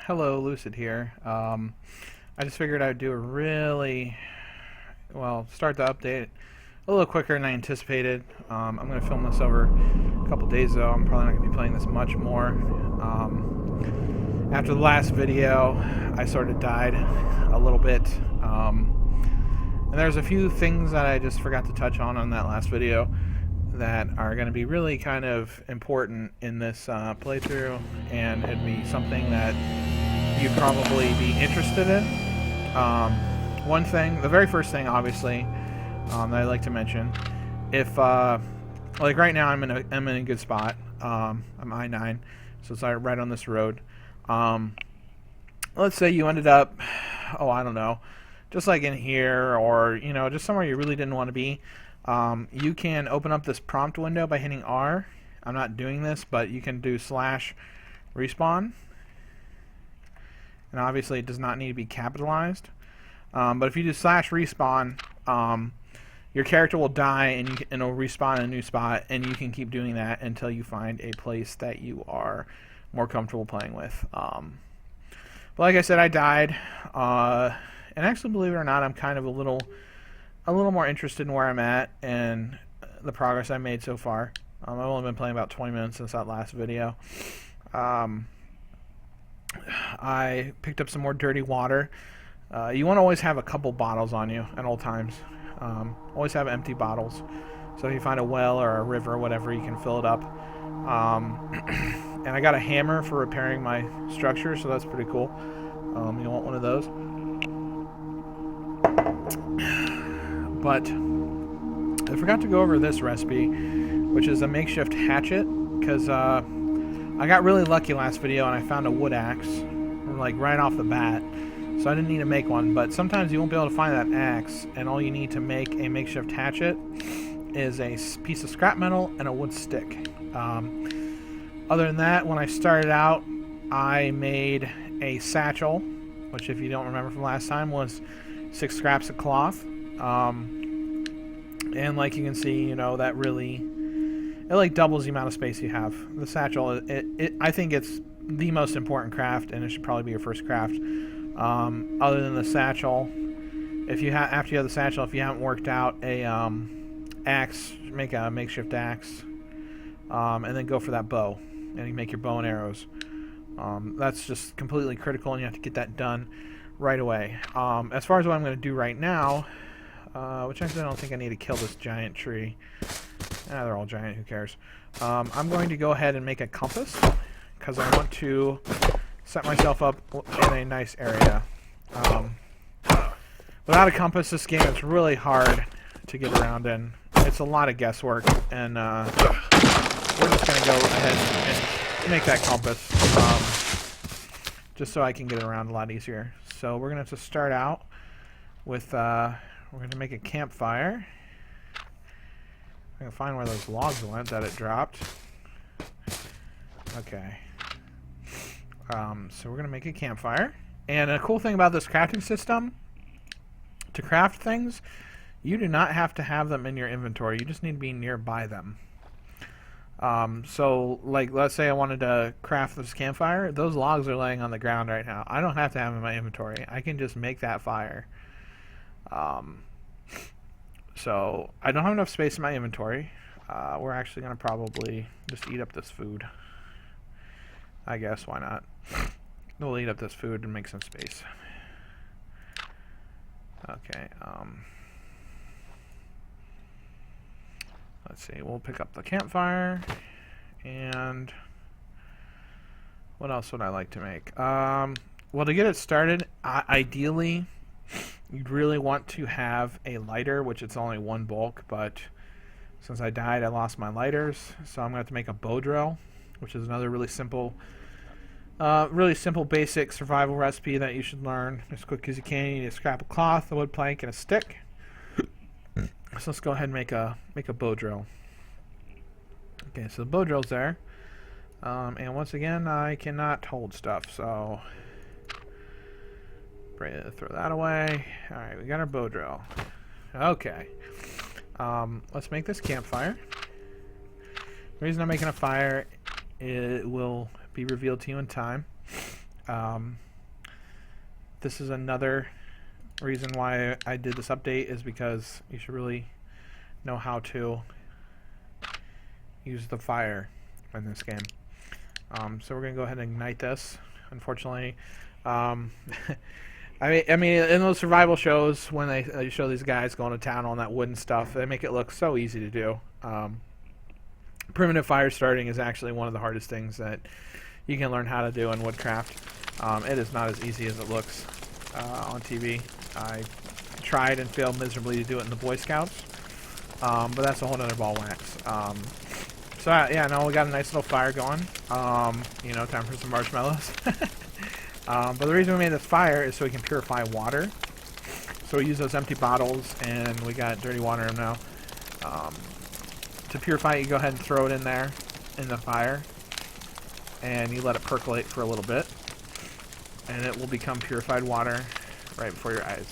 Hello, Lucid here. I just figured I'd do a start the update a little quicker than I anticipated. I'm going to film this over a couple days though. I'm probably not going to be playing this much more. After the last video, I sort of died a little bit. And there's a few things that I just forgot to touch on that last video that are going to be really kind of important in this playthrough, and it'd be something that you'd probably be interested in. One thing, the very first thing, obviously, that I'd like to mention, if like right now I'm in a good spot. I'm I-9, so it's right on this road. Let's say you ended up, I don't know, just like in here, or just somewhere you really didn't want to be. You can open up this prompt window by hitting R. I'm not doing this, but you can do /respawn. And obviously it does not need to be capitalized. But if you do /respawn, your character will die and it'll respawn in a new spot, and you can keep doing that until you find a place that you are more comfortable playing with. But like I said, I died. And actually, believe it or not, I'm kind of a little more interested in where I'm at and the progress I made so far. I've only been playing about 20 minutes since that last video. I picked up some more dirty water. You want to always have a couple bottles on you at all times. Always have empty bottles. So if you find a well or a river or whatever, you can fill it up. And I got a hammer for repairing my structure, so that's pretty cool. You want one of those. But I forgot to go over this recipe, which is a makeshift hatchet, because I got really lucky last video and I found a wood axe, like right off the bat, so I didn't need to make one. But sometimes you won't be able to find that axe, and all you need to make a makeshift hatchet is a piece of scrap metal and a wood stick. Other than that, when I started out, I made a satchel, which, if you don't remember from last time, was 6 scraps of cloth. And like you can see, that really, it like doubles the amount of space you have. The satchel, I think it's the most important craft, and it should probably be your first craft. Other than the satchel, after you have the satchel, if you haven't worked out a axe, make a makeshift axe, and then go for that bow, and you make your bow and arrows. That's just completely critical, and you have to get that done right away. As far as what I'm going to do right now, which actually I don't think I need to kill this giant tree. They're all giant, who cares? I'm going to go ahead and make a compass, because I want to set myself up in a nice area. Without a compass, this game is really hard to get around in. It's a lot of guesswork, and we're just going to go ahead and make that compass, just so I can get around a lot easier. So we're going to start out with, we're going to make a campfire. I'm going to find where those logs went that it dropped. Okay. So we're going to make a campfire. And a cool thing about this crafting system, to craft things, you do not have to have them in your inventory. You just need to be nearby them. So, like, let's say I wanted to craft this campfire. Those logs are laying on the ground right now. I don't have to have them in my inventory. I can just make that fire. So I don't have enough space in my inventory. We're actually going to probably just eat up this food. I guess, why not? We'll eat up this food and make some space. Okay, let's see, we'll pick up the campfire, and what else would I like to make? Well, to get it started, ideally, you'd really want to have a lighter, which it's only one bulk, but since I died, I lost my lighters, so I'm going to have to make a bow drill, which is another really simple, basic survival recipe that you should learn as quick as you can. You need a scrap of cloth, a wood plank, and a stick. So let's go ahead and make a bow drill. Okay, so the bow drill's there, and once again, I cannot hold stuff, so throw that away. All right, we got our bow drill. Okay, let's make this campfire. The reason I'm making a fire, it will be revealed to you in time. This is another reason why I did this update, is because you should really know how to use the fire in this game. So we're gonna go ahead and ignite this. Unfortunately, I mean, in those survival shows when they show these guys going to town on that wooden stuff, they make it look so easy to do. Primitive fire starting is actually one of the hardest things that you can learn how to do in woodcraft. It is not as easy as it looks on TV. I tried and failed miserably to do it in the Boy Scouts, but that's a whole other ball of wax. So yeah, no, we got a nice little fire going. You know, time for some marshmallows. But the reason we made this fire is so we can purify water. So we use those empty bottles, and we got dirty water in them now. To purify it, you go ahead and throw it in there, in the fire, and you let it percolate for a little bit, and it will become purified water right before your eyes.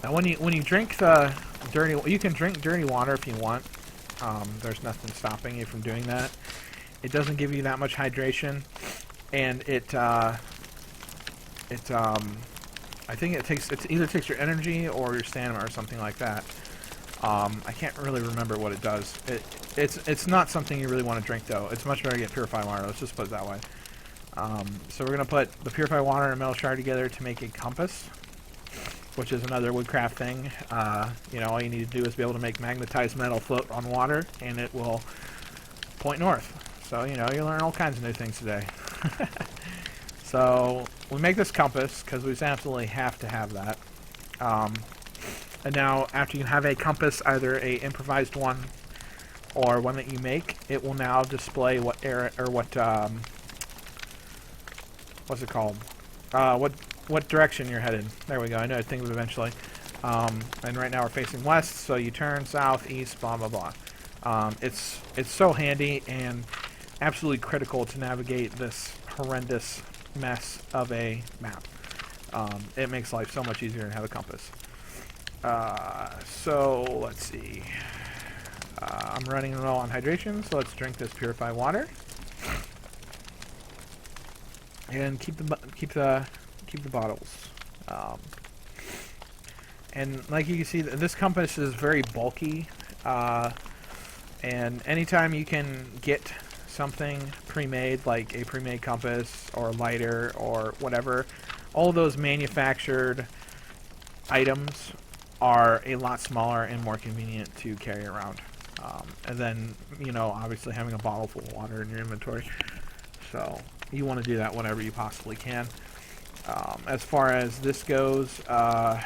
Now, when you drink the dirty, you can drink dirty water if you want. There's nothing stopping you from doing that. It doesn't give you that much hydration, and I think it either takes your energy or your stamina or something like that. I can't really remember what it does. It's not something you really want to drink, though. It's much better to get purified water. Let's just put it that way. So we're going to put the purified water and a metal shard together to make a compass, which is another woodcraft thing. You know, all you need to do is be able to make magnetized metal float on water, and it will point north. So, you know, you learn all kinds of new things today. So we make this compass because we absolutely have to have that. And now, after you have a compass, either a improvised one or one that you make, it will now display what what's it called? What direction you're headed. There we go. I know I'd think of it eventually. And right now we're facing west, so you turn south, east, blah blah blah. It's so handy and absolutely critical to navigate this horrendous mess of a map. It makes life so much easier to have a compass. So let's see. I'm running low on hydration, so let's drink this purified water. And keep the bottles. And like you can see, this compass is very bulky. And anytime you can get something pre-made, like a pre-made compass or a lighter or whatever, all those manufactured items are a lot smaller and more convenient to carry around. And then, you know, obviously having a bottle full of water in your inventory. So you want to do that whenever you possibly can. As far as this goes, I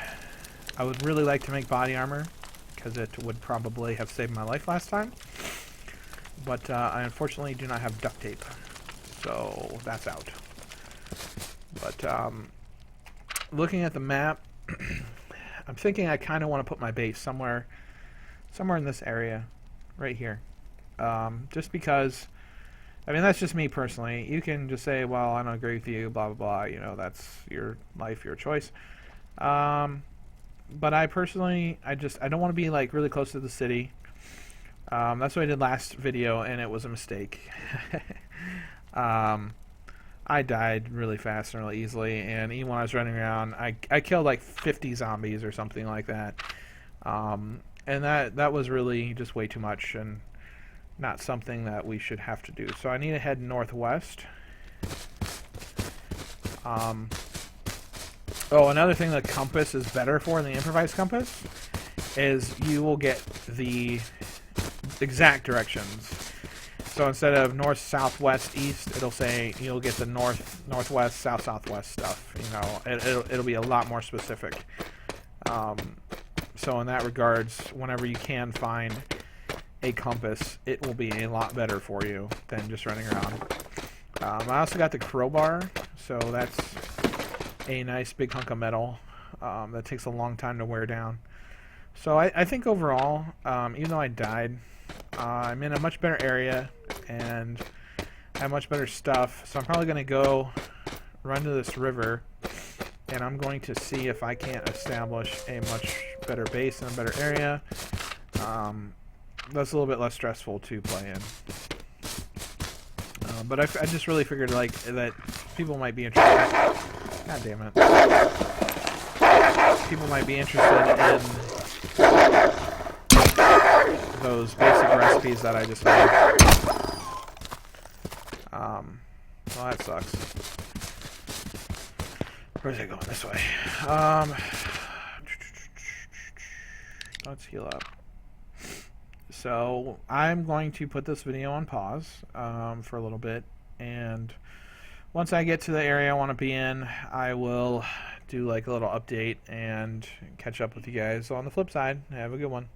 would really like to make body armor, because it would probably have saved my life last time. But I unfortunately do not have duct tape, so that's out. But looking at the map, I'm thinking I kind of want to put my base somewhere in this area, right here. Just because, I mean, that's just me personally. You can just say, well, I don't agree with you, blah, blah, blah. You know, that's your life, your choice. But I personally, I don't want to be, like, really close to the city. That's what I did last video, and it was a mistake. I died really fast and really easily, and even when I was running around, I killed like 50 zombies or something like that. And that was really just way too much and not something that we should have to do. So I need to head northwest. Oh, another thing the compass is better for than the improvised compass is you will get the exact directions. So instead of north, south, west, east, it'll say you'll get the north, northwest, south, southwest stuff. You know, it'll be a lot more specific. So in that regards, whenever you can find a compass, it will be a lot better for you than just running around. I also got the crowbar, so that's a nice big hunk of metal that takes a long time to wear down. So I think overall, even though I died, I'm in a much better area and I have much better stuff. So I'm probably going to go run to this river, and I'm going to see if I can't establish a much better base in a better area. That's a little bit less stressful to play in. But I just really figured like that people might be interested. God damn it! People might be interested in those basic recipes that I just made. Well, that sucks. Where's it going? This way. Let's heal up. So I'm going to put this video on pause for a little bit, and once I get to the area I want to be in, I will do like a little update and catch up with you guys on the flip side. Have a good one.